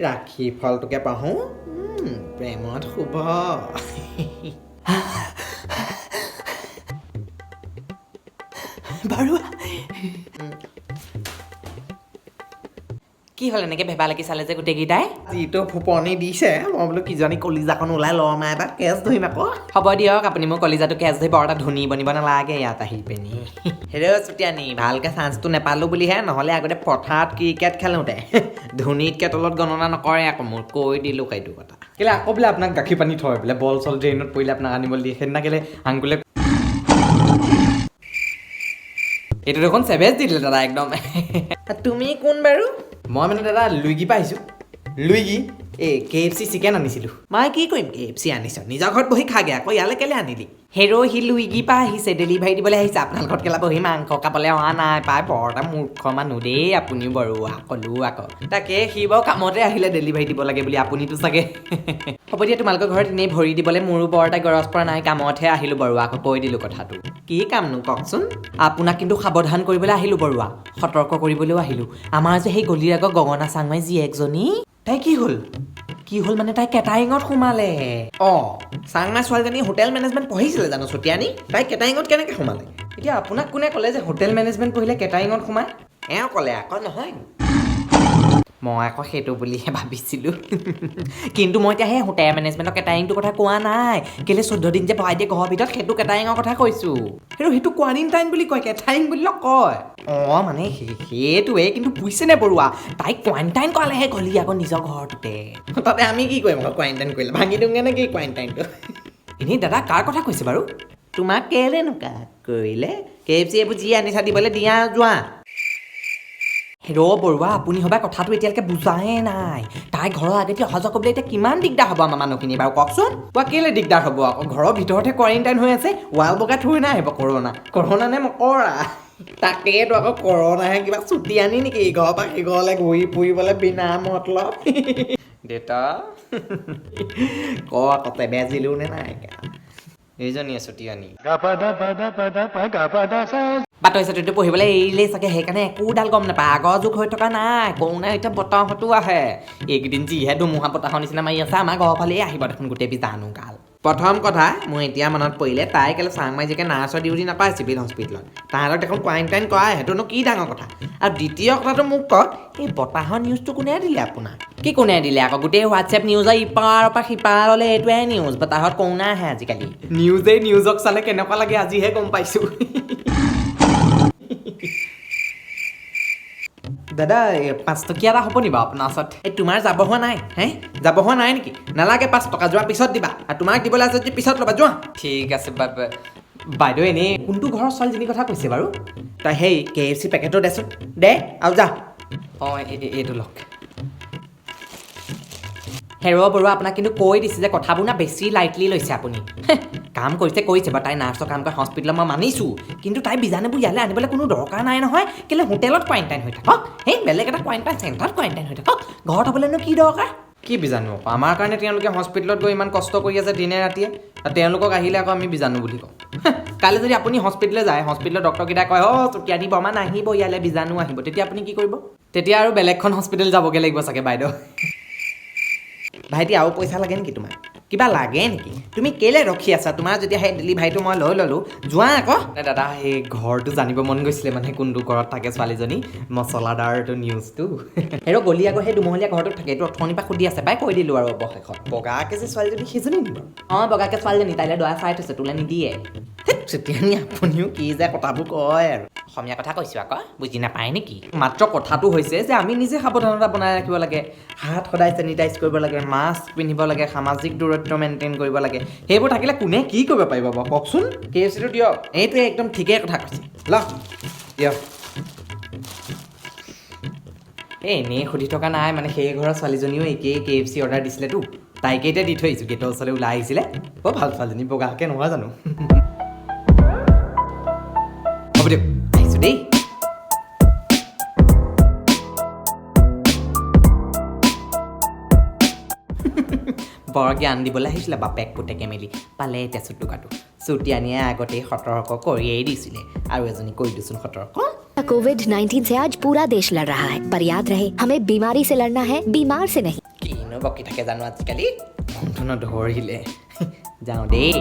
ৰাখি ফলটোকে পাহোঁ প্ৰেমত শুভ বাৰু কি হ'ল এনেকৈ ভেবা লাগি চালে যে গোটেইকেইটাই যিটো ফুপনি দিছে মই বোলো কিজনী কলিজাখন ওলাই লওঁ নাই এটা কেছ ধৰিম আকৌ হ'ব দিয়ক আপুনি মোৰ কলিজাটো কেছ ধৰি বৰ এটা ধনী বনিব নালাগে ইয়াত আহি পিনি হেৰৌ চুতীয়ানী ভালকৈ চান্সটো নাপালোঁ বুলিহে নহ'লে আগতে পথাৰত ক্ৰিকেট খেলোঁতে ধোনীতকৈ তলত গণনা নকৰে আকৌ মোৰ কৈ দিলোঁ সেইটো কথা কেলে আকৌ বোলে আপোনাক গাখীৰ পানী থয় বোলে বল চল ড্ৰেইনত পৰিলে আপোনাক আনিবলৈ দিয়ে সেইদিনা কেলে আংকুলে এইটো দেখোন চেভেজ দি দিলে দাদা একদম তুমি কোন বাৰু মই মানে দাদা লুইগি পৰা আহিছোঁ লুইগি এই KFC চিকেন আনিছিলোঁ মই কি কৰিম KFC আনিছ নিজৰ ঘৰত বহি খাগে আকৌ ইয়ালৈ কেলৈ আনিলি হেৰ' সি লুইগি পৰা আহিছে ডেলিভাৰী দিবলৈ আহিছে আপোনাৰ ঘৰত কেলা বহি মাংস খাবলৈ অহা নাই পাই বৰ এটা মূৰ্খ মানুহ দেই আপুনিও বাৰু ক'লো আকৌ তাকে সি বাৰু কামতে আহিলে ডেলিভাৰী দিব লাগে বুলি আপুনিতো চাগে হ'ব দিয়া তোমালোকৰ ঘৰত এনেই ভৰি দিবলৈ মোৰো বৰ এটা গৰজ পৰা নাই কামতহে আহিলোঁ বাৰু আকৌ কৈ দিলোঁ কথাটো কি কামনো কওকচোন আপোনাক কিন্তু সাৱধান কৰিবলৈ আহিলোঁ বৰুৱা সতৰ্ক কৰিবলৈও আহিলোঁ আমাৰ যে সেই গলিৰ আগৰ গগনা চাংমাই জীয়েকজনী তাই কি হ'ল মানে তাই কেটাৰিঙত সোমালে অঁ চাংমাই ছোৱালীজনী হোটেল মেনেজমেণ্ট পঢ়িছিলে জানো চুতীয়ানী তাই কেটাৰিঙত কেনেকৈ সোমালে এতিয়া আপোনাক কোনে ক'লে যে হোটেল মেনেজমেণ্ট পঢ়িলে কেটাৰিঙত সোমায় এওঁ ক'লে আকৌ নহয় মই আকৌ সেইটো বুলিহে ভাবিছিলোঁ কিন্তু মই এতিয়া সেই হোটেল মেনেজমেণ্টৰ কেটাৰিংটোৰ কথা কোৱা নাই কেলৈ 14 দিন যে ভৰাই দিয়ে ঘৰৰ ভিতৰত সেইটো কেটাৰিঙৰ কথা কৈছোঁ সেইটো কোৱাৰেণ্টাইন বুলি কয় কেটাৰিং বুলি নকয় অঁ মানে সেইটোৱে কিন্তু বুজিছেনে বৰুৱা তাইক কোৱাৰেণ্টাইন কৰালেহে গলি আকৌ নিজৰ ঘৰটোতে তাতে আমি কি কৰিম আকৌ কোৱাৰেণ্টাইন কৰিলে ভাঙি দিওঁগে নে কি কোৱাৰেণ্টাইনটো এনেই দাদা কাৰ কথা কৈছে বাৰু তোমাক কেলে নোকা কৰিলে KFC এইবোৰ যি আনিছা দিবলৈ দিয়া যোৱা হেৰ' বৰুৱা আপুনি সবাই কথাটো এতিয়ালৈকে বুজাই নাই তাই ঘৰৰ আগেদি অহা যোৱা কৰিবলৈ এতিয়া কিমান দিগদাৰ হ'ব আমাৰ মানুহখিনি বাৰু কওকচোন বা কেলে দিগদাৰ হ'ব আকৌ ঘৰৰ ভিতৰতহে কোৱাৰেণ্টাইন হৈ আছে ৱাল বগাই থৈ নাই আহিব কৰোণা নে মকৰা তাকেইতো আকৌ কৰোণাহে কিবা ছুটি আনি নেকি ইঘৰৰ পৰা সিঘৰলৈ ঘূৰি ফুৰিবলৈ বিনা মতলব দেউতা ক আকৌ বেজিলোঁ নে নাই এইজনীয়ে ছুটি আনি বাতৰি চাতৰিটো পঢ়িবলৈ এৰিলেই চাগে সেইকাৰণে একোডাল গম নাপায় আগৰ যুগ হৈ থকা নাই কৰোণা এতিয়া বতাহতো আহে এইকেইদিন যিহে ধুমুহা বতাহৰ নিচিনা মাৰি আছে আমাৰ ঘৰৰ ফালেই আহিব দেখোন গোটেই বীজাণু গাল প্ৰথম কথা মোৰ এতিয়া মনত পৰিলে তাই কেলে চাংমাই জিকে নাৰ্ছৰ ডিউটি নাপায় চিভিল হস্পিটেলত তাহাঁতক দেখোন কোৱাৰেণ্টাইন কৰাই সেইটোনো কি ডাঙৰ কথা আৰু দ্বিতীয় কথাটো মোক কওক এই বতাহৰ নিউজটো কোনে দিলে আপোনাক কি কোনে দিলে আকৌ গোটেই হোৱাটছএপ নিউজৰ ইপাৰৰ পৰা সিপাৰলৈ এইটোৱে নিউজ বতাহত কৰোণা আহে আজিকালি নিউজক চালে কেনেকুৱা লাগে আজিহে গম পাইছোঁ দাদা 5 টকীয়া এটা হ'ব নি বাৰু আপোনাৰ ওচৰত এই তোমাৰ যাব হোৱা নাই যাব হোৱা নাই নেকি নালাগে 5 টকা যোৱাৰ পিছত দিবা আৰু তোমাক দিবলৈ আছে যদি পিছত ল'বা যোৱা ঠিক আছে বাইদেউ এনেই কোনটো ঘৰৰ ছোৱালীজনীৰ কথা কৈছে বাৰু তই সেই KFC পেকেটটো দেচোন দে আৰু যা অঁ এইটো লওক হেৰ' বৰুৱা আপোনাক কিন্তু কৈ দিছে যে কথাবোৰ না বেছি লাইটলি লৈছে আপুনি কাম কৰিছে বাৰু তাই নাৰ্ছৰ কাম কৰে হস্পিটেলত মই মানিছোঁ কিন্তু তাই বীজাণুবোৰ ইয়ালৈ আনিবলৈ কোনো দৰকাৰ নাই নহয় কেলৈ হোটেলত কোৱাৰেণ্টাইন হৈ থাকক সেই বেলেগ এটা কোৱাৰেণ্টাইন চেণ্টাৰত কোৱাৰেণ্টাইন হৈ থাকক ঘৰত হ'বলৈনো কি দৰকাৰ কি বীজাণু আকৌ আমাৰ কাৰণে তেওঁলোকে হস্পিটেলত গৈ ইমান কষ্ট কৰি আছে দিনে ৰাতিয়ে আৰু তেওঁলোকক আহিলে আকৌ আমি বীজাণু বুলি কওঁ কাইলৈ যদি আপুনি হস্পিটেললৈ যায় হস্পিটেলৰ ডক্টৰকেইটাই কয় চুতীয়ানী বৰ্মা নাহিব ইয়ালৈ বীজাণু আহিব তেতিয়া আপুনি কি কৰিব তেতিয়া আৰু বেলেগখন হস্পিটেল যাবগৈ লাগিব চাগে বাইদেউ ভাইটি আৰু পইচা লাগে নেকি তোমাক কিবা লাগে নেকি তুমি কেলে ৰখি আছা তোমাৰ যেতিয়া সেই ডেলিভাৰীটো মই লৈ ল'লোঁ যোৱা আকৌ দাদা সেই ঘৰটো জানিব মন গৈছিলে মানে কোনটো ঘৰত থাকে ছোৱালীজনী মছলাদাৰটো নিউজটো হেৰ' গলি আকৌ সেই দুমহলীয়া ঘৰটোত থাকে এইটো অথনিৰ পৰা সুধি আছে পাই কৈ দিলোঁ আৰু অৱশেষত বগাকৈ যে ছোৱালীজনী সেইজনী নিব অঁ বগাকৈ ছোৱালীজনী তাইলৈ দৰা চাই থৈছে তোলৈ নিদিয়ে চুতীয়ানী আপুনিও কি যে কথাবোৰ কয় আৰু অসমীয়া কথা কৈছোঁ আকৌ বুজি নাপায় নেকি মাত্ৰ কথাটো হৈছে যে আমি নিজে সাৱধানতা বনাই ৰাখিব লাগে হাত সদায় চেনিটাইজ কৰিব লাগে মাস্ক পিন্ধিব লাগে সামাজিক দূৰত্ব মেইনটেইন কৰিব লাগে সেইবোৰ থাকিলে কোনে কি কৰিব পাৰিব বাৰু কওকচোন KFCটো দিয়ক এইটোৱে একদম ঠিকেই কথা কৈছে দিয়ক এনেই সুধি থকা নাই মানে সেই ঘৰৰ ছোৱালীজনীও একেই KFC অৰ্ডাৰ দিছিলেতো তাইকে এতিয়া দি থৈ আহিছোঁ গেটৰ ওচৰলৈ ওলাই আহিছিলে বৰ ভাল ছোৱালীজনী বগাকৈ নহয় জানো হ'ব দিয়ক আহিছোঁ দেই বৰ জ্ঞান দিবলৈ আহিছিলে বাপেক পুতেকে মেলি পালে এতিয়া চুটুকাটো চুটিয়ানীয়ে আগতেই সতৰ্ক কৰিয়েই দিছিলে আৰু এজনী কৈ দিছোন সতৰ্ক कोविड-19 से आज पूरा देश लड़ रहा है पर याद रहे हमें बीमारी से लड़ना है बीमार से नहीं কিনো বকি থাকে জানো আজিকালি ফোনটো নধৰিলে যাওঁ দেই